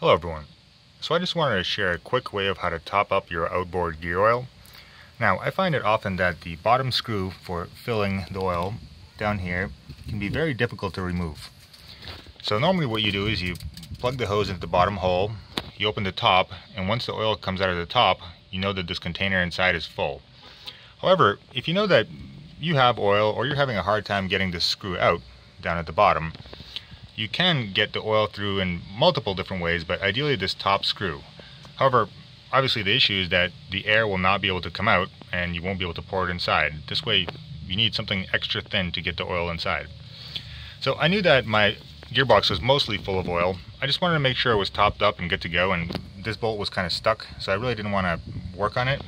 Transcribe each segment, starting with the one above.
Hello everyone. So I just wanted to share a quick way of how to top up your outboard gear oil. Now I find it often that the bottom screw for filling the oil down here can be very difficult to remove. So normally what you do is you plug the hose into the bottom hole, you open the top, and once the oil comes out of the top, you know that this container inside is full. However, if you know that you have oil or you're having a hard time getting this screw out down at the bottom, you can get the oil through in multiple different ways, but ideally this top screw. However, obviously the issue is that the air will not be able to come out and you won't be able to pour it inside. This way you need something extra thin to get the oil inside. So I knew that my gearbox was mostly full of oil. I just wanted to make sure it was topped up and good to go, and this bolt was kind of stuck, so I really didn't want to work on it.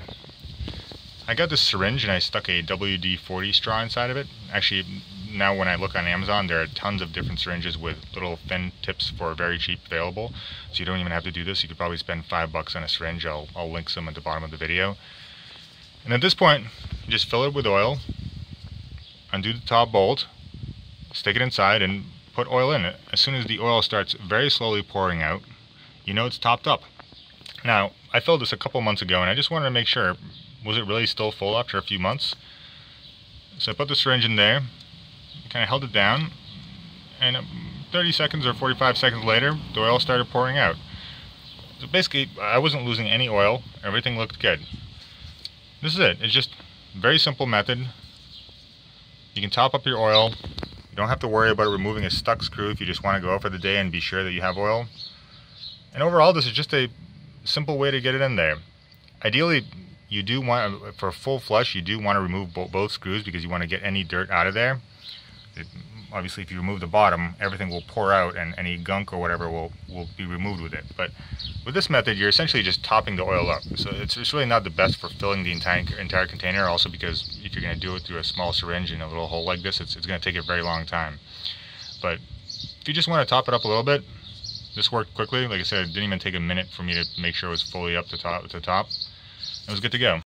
I got this syringe and I stuck a WD-40 straw inside of it. Actually, now when I look on Amazon, there are tons of different syringes with little thin tips for very cheap available, so you don't even have to do this. You could probably spend $5 on a syringe. I'll link some at the bottom of the video. And at this point, you just fill it with oil, undo the top bolt, stick it inside, and put oil in it. As soon as the oil starts very slowly pouring out, you know it's topped up. Now, I filled this a couple months ago, and I just wanted to make sure, was it really still full after a few months? So I put the syringe in there, kind of held it down, and 30 seconds or 45 seconds later, the oil started pouring out. So basically, I wasn't losing any oil. Everything looked good. This is it. It's just a very simple method. You can top up your oil. You don't have to worry about removing a stuck screw if you just want to go out for the day and be sure that you have oil. And overall, this is just a simple way to get it in there. Ideally, you do want, for full flush, you do want to remove both screws because you want to get any dirt out of there. Obviously, if you remove the bottom, everything will pour out and any gunk or whatever will be removed with it. But with this method, you're essentially just topping the oil up. So it's really not the best for filling the entire container, also because if you're going to do it through a small syringe in a little hole like this, it's going to take a very long time. But if you just want to top it up a little bit, this worked quickly. Like I said, it didn't even take a minute for me to make sure it was fully up to top. It was good to go.